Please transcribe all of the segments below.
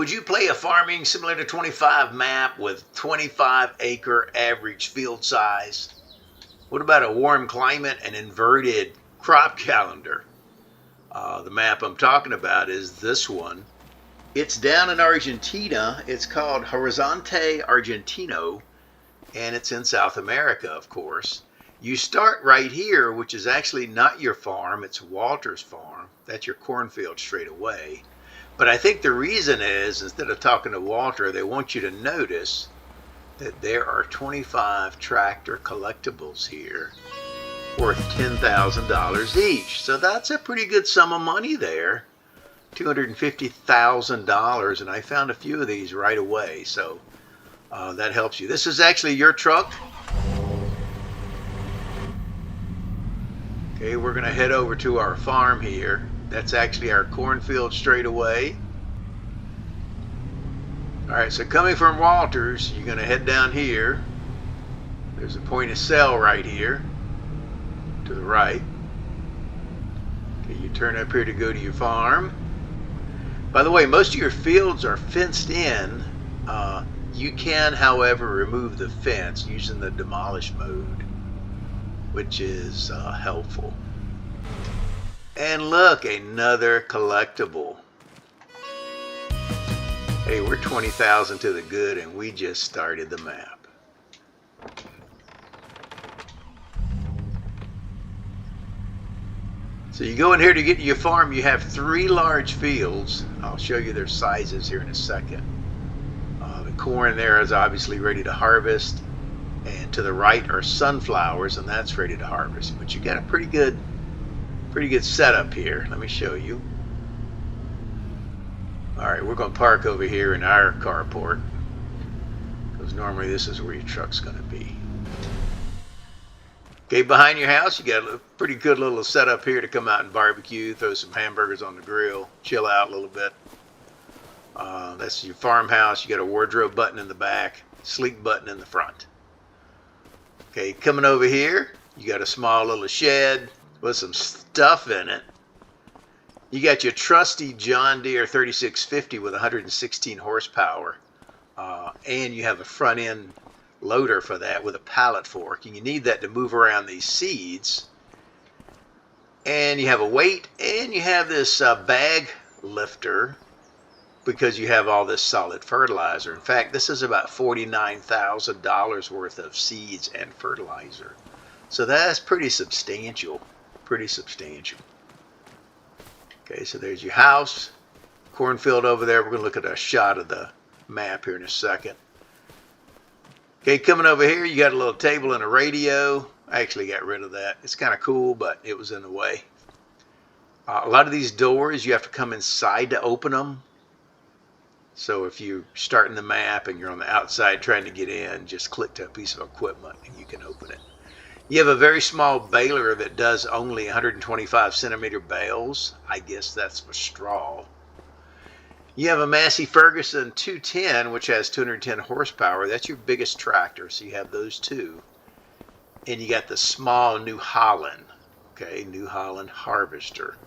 would you play a farming simulator 25 map with 25-acre average field size? What about a warm climate and inverted crop calendar? The map I'm talking about is this one. It's down in Argentina. It's called Horizonte Argentino, and it's in South America, of course. You start right here, which is actually not your farm. It's Walter's farm. That's your cornfield straight away. But I think the reason is, instead of talking to Walter, they want you to notice that there are 25 tractor collectibles here worth $10,000 each. So that's a pretty good sum of money there, $250,000, and I found a few of these right away, so that helps you. This is actually your truck. Okay, we're going to head over to our farm here. That's actually our cornfield straight away. All right, so coming from Walters, you're going to head down here. There's a point of sale right here to the right. Okay, you turn up here to go to your farm. By the way, most of your fields are fenced in. You can, however, remove the fence using the demolish mode, which is helpful. And look, another collectible. Hey, we're 20,000 to the good, and we just started the map. So you go in here to get to your farm. You have 3 large fields. I'll show you their sizes here in a second. The corn there is obviously ready to harvest, and to the right are sunflowers, and that's ready to harvest. But you got a pretty good setup here. Let me show you. All right, we're going to park over here in our carport, because normally this is where your truck's going to be. Okay, behind your house, you got a pretty good little setup here to come out and barbecue, throw some hamburgers on the grill, chill out a little bit. That's your farmhouse. You got a wardrobe button in the back, sleep button in the front. Okay, coming over here, you got a small little shed with some stuff in it. You got your trusty John Deere 3650 with 116 horsepower, and you have a front end loader for that with a pallet fork, and you need that to move around these seeds. And you have a weight, and you have this bag lifter because you have all this solid fertilizer. In fact, this is about $49,000 worth of seeds and fertilizer. So that's pretty substantial, pretty substantial. Okay, so there's your house, cornfield over there. We're going to look at a shot of the map here in a second. Okay, coming over here, you got a little table and a radio. I actually got rid of that. It's kind of cool, but it was in the way. A lot of these doors, you have to come inside to open them. So if you're starting the map and you're on the outside trying to get in, just click to a piece of equipment and you can open it. You have a very small baler that does only 125 centimeter bales. I guess that's for straw. You have a Massey Ferguson 210, which has 210 horsepower. That's your biggest tractor, so you have those two. And you got the small New Holland, okay, New Holland harvester.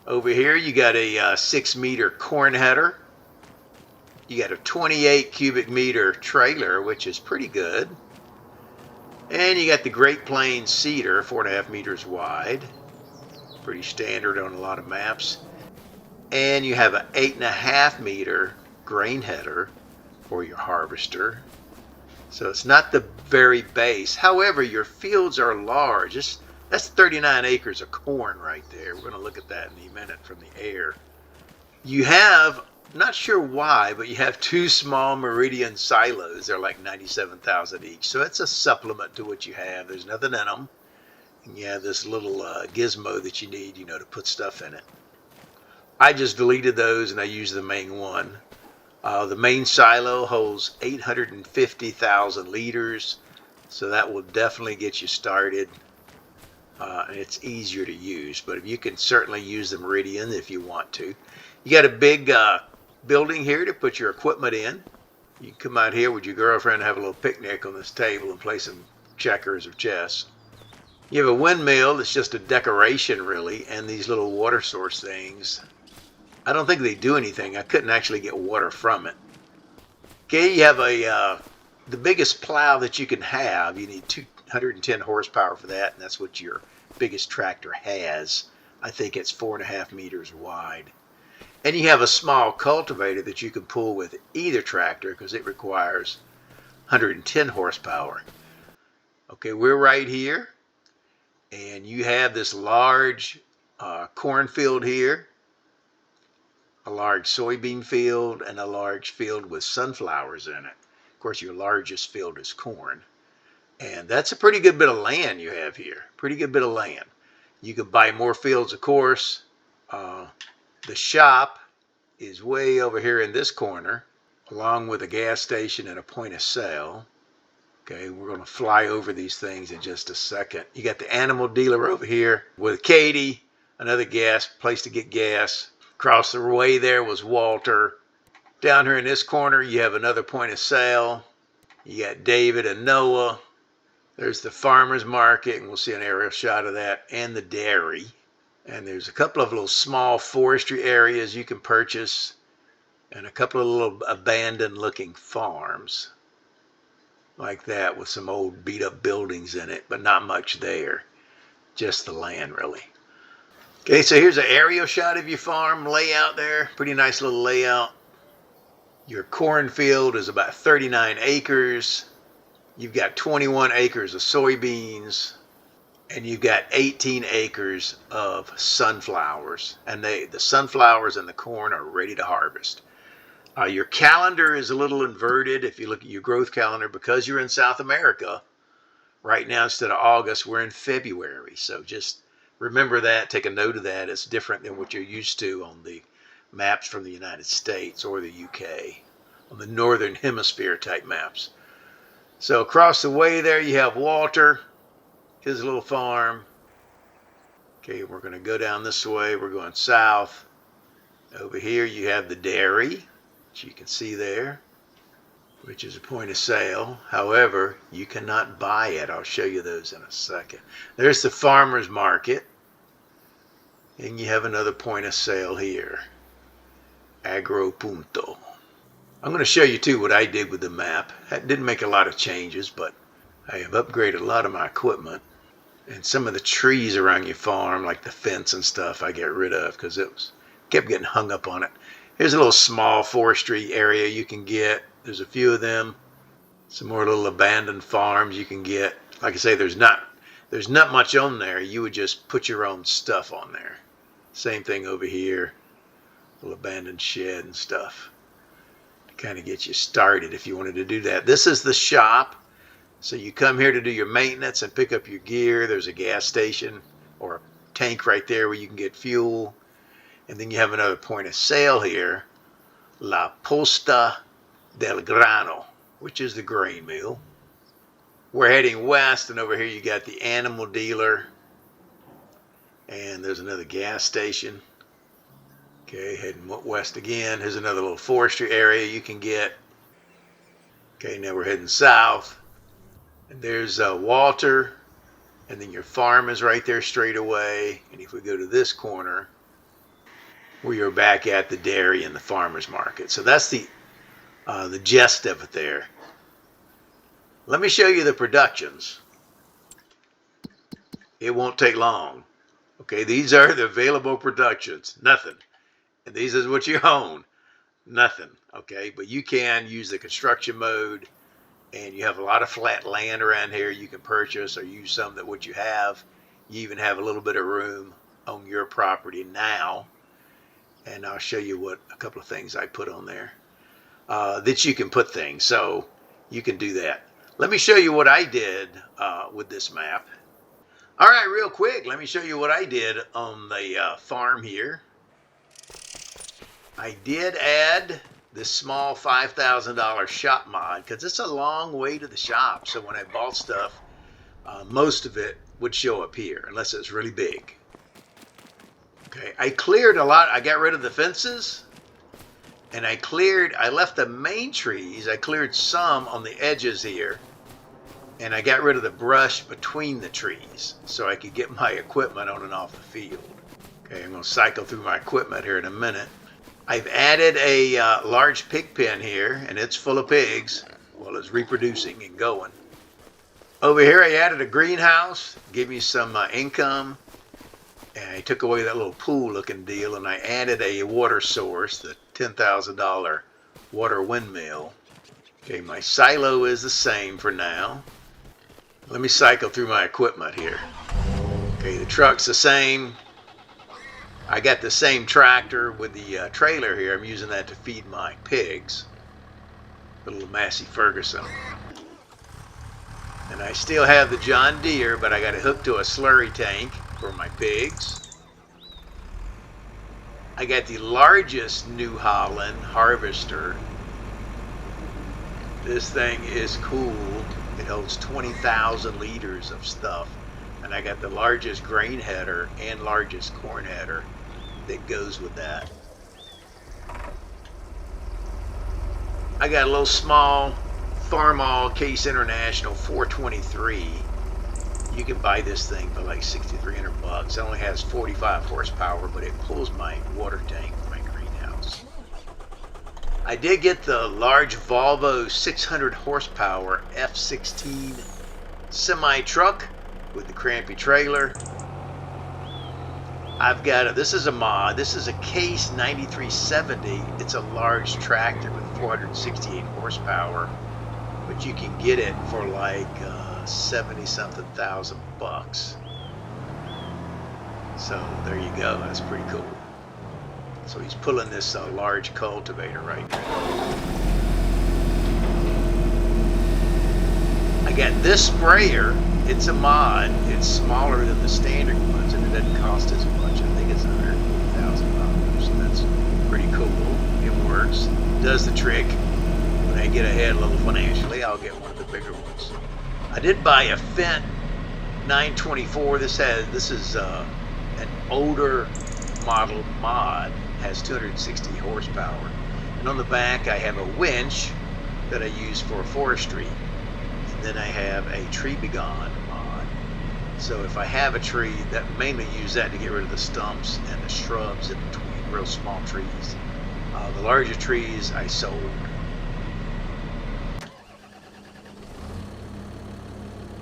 Over here, you got a 6-meter corn header. You got a 28 cubic meter trailer, which is pretty good. And you got the Great Plains seeder, 4.5 meters wide. Pretty standard on a lot of maps. And you have an 8.5 meter grain header for your harvester. So it's not the very base. However, your fields are large. That's 39 acres of corn right there. We're going to look at that in a minute from the air. You have, not sure why, but you have 2 small Meridian silos. They're like 97,000 each. So it's a supplement to what you have. There's nothing in them. And you have this little gizmo that you need, you know, to put stuff in it. I just deleted those and I use the main one. The main silo holds 850,000 liters. So that will definitely get you started. And it's easier to use, but you can certainly use the Meridian if you want to. You got a big building here to put your equipment in. You can come out here with your girlfriend and have a little picnic on this table and play some checkers or chess. You have a windmill that's just a decoration really, and these little water source things. I don't think they do anything. I couldn't actually get water from it. Okay, you have the biggest plow that you can have. You need 210 horsepower for that, and that's what your biggest tractor has. I think it's 4.5 meters wide. And you have a small cultivator that you can pull with either tractor because it requires 110 horsepower. Okay, we're right here, and you have this large cornfield here, a large soybean field, and a large field with sunflowers in it. Of course, your largest field is corn. And that's a pretty good bit of land you have here. Pretty good bit of land. You could buy more fields, of course. The shop is way over here in this corner, along with a gas station and a point of sale. Okay, we're going to fly over these things in just a second. You got the animal dealer over here with Katie, another gas place to get gas. Across the way there was Walter. Down here in this corner, you have another point of sale. You got David and Noah. There's the farmer's market, and we'll see an aerial shot of that, and the dairy. And there's a couple of little small forestry areas you can purchase, and a couple of little abandoned looking farms like that with some old beat up buildings in it, but not much there. Just the land, really. Okay, so here's an aerial shot of your farm layout there. Pretty nice little layout. Your cornfield is about 39 acres. You've got 21 acres of soybeans, and you've got 18 acres of sunflowers. And the sunflowers and the corn are ready to harvest. Your calendar is a little inverted if you look at your growth calendar because you're in South America. Right now, instead of August, we're in February. So just remember that, take a note of that. It's different than what you're used to on the maps from the United States or the UK, on the Northern Hemisphere type maps. So across the way there, you have Walter, his little farm. Okay, we're going to go down this way. We're going south. Over here, you have the dairy, which you can see there, which is a point of sale. However, you cannot buy it. I'll show you those in a second. There's the farmer's market. And you have another point of sale here, Agropunto. I'm going to show you too what I did with the map. I didn't make a lot of changes, but I have upgraded a lot of my equipment. And some of the trees around your farm, like the fence and stuff, I get rid of because kept getting hung up on it. Here's a little small forestry area you can get. There's a few of them. Some more little abandoned farms you can get. Like I say, there's not much on there. You would just put your own stuff on there. Same thing over here. Little abandoned shed and stuff. Kind of get you started if you wanted to do that. This is the shop. So you come here to do your maintenance and pick up your gear. There's a gas station or a tank right there where you can get fuel. And then you have another point of sale here, La Posta del Grano, which is the grain mill. We're heading west, and over here you got the animal dealer. And there's another gas station. Okay, heading west again. Here's another little forestry area you can get. Okay, now we're heading south. And there's Walter. And then your farm is right there straight away. And if we go to this corner, we are back at the dairy and the farmer's market. So that's the gist of it there. Let me show you the productions. It won't take long. Okay, these are the available productions. Nothing. And these is what you own. Nothing. Okay, but you can use the construction mode, and you have a lot of flat land around here you can purchase or use some that what you have. You even have a little bit of room on your property now. And I'll show you a couple of things I put on there that you can put things. So you can do that. Let me show you what I did with this map. All right, real quick, let me show you what I did on the farm here. I did add this small $5,000 shop mod because it's a long way to the shop. So when I bought stuff, most of it would show up here unless it's really big. Okay, I cleared a lot. I got rid of the fences, and I left the main trees. I cleared some on the edges here, and I got rid of the brush between the trees so I could get my equipment on and off the field. Okay, I'm going to cycle through my equipment here in a minute. I've added a large pig pen here, and it's full of pigs. Well, it's reproducing and going. Over here, I added a greenhouse, give me some income. And I took away that little pool-looking deal, and I added a water source, the $10,000 water windmill. Okay, my silo is the same for now. Let me cycle through my equipment here. Okay, the truck's the same. I got the same tractor with the trailer here. I'm using that to feed my pigs. The little Massey Ferguson. And I still have the John Deere, but I got it hooked to a slurry tank for my pigs. I got the largest New Holland harvester. This thing is cool. It holds 20,000 liters of stuff. And I got the largest grain header and largest corn header that goes with that. I got a little small Farmall Case International 423. You can buy this thing for like $6,300. It only has 45 horsepower, but it pulls my water tank for my greenhouse. I did get the large Volvo 600 horsepower F16 semi truck with the crampy trailer. I've got this is a mod. This is a Case 9370. It's a large tractor with 468 horsepower, but you can get it for like 70-something thousand bucks. So there you go. That's pretty cool. So he's pulling this large cultivator right now. I got this sprayer. It's a mod. It's smaller than the standard ones, and it doesn't cost as much. I think it's $140,000. So that's pretty cool. It works. Does the trick. When I get ahead a little financially, I'll get one of the bigger ones. I did buy a Fendt 924. This is an older model mod. Has 260 horsepower. And on the back, I have a winch that I use for forestry. Then I have a tree begone mod. So if I have a tree, that mainly use that to get rid of the stumps and the shrubs in between real small trees. The larger trees I sold.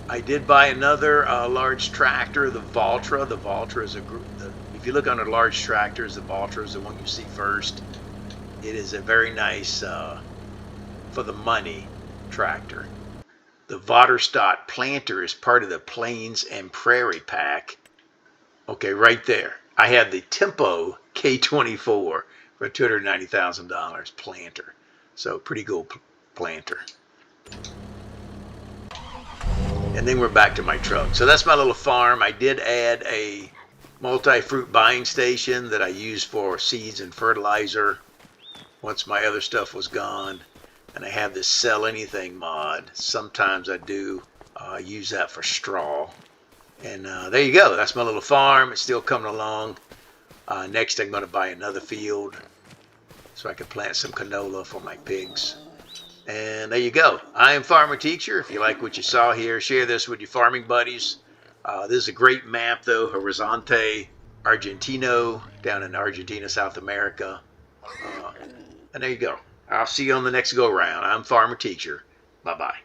I did buy another large tractor, the Valtra. The Valtra is if you look under large tractors, the Valtra is the one you see first. It is a very nice, for the money, tractor. The Vaterstadt planter is part of the Plains and Prairie pack. Okay, right there. I have the Tempo K24 for $290,000 planter. So pretty cool planter. And then we're back to my truck. So that's my little farm. I did add a multi-fruit buying station that I use for seeds and fertilizer once my other stuff was gone. And I have this sell anything mod. Sometimes I do use that for straw. And there you go. That's my little farm. It's still coming along. Next I'm going to buy another field so I can plant some canola for my pigs. And there you go. I am Farmer Teacher. If you like what you saw here, share this with your farming buddies. This is a great map though. Horizonte Argentino down in Argentina, South America. And there you go. I'll see you on the next go round. I'm Farmer Teacher. Bye-bye.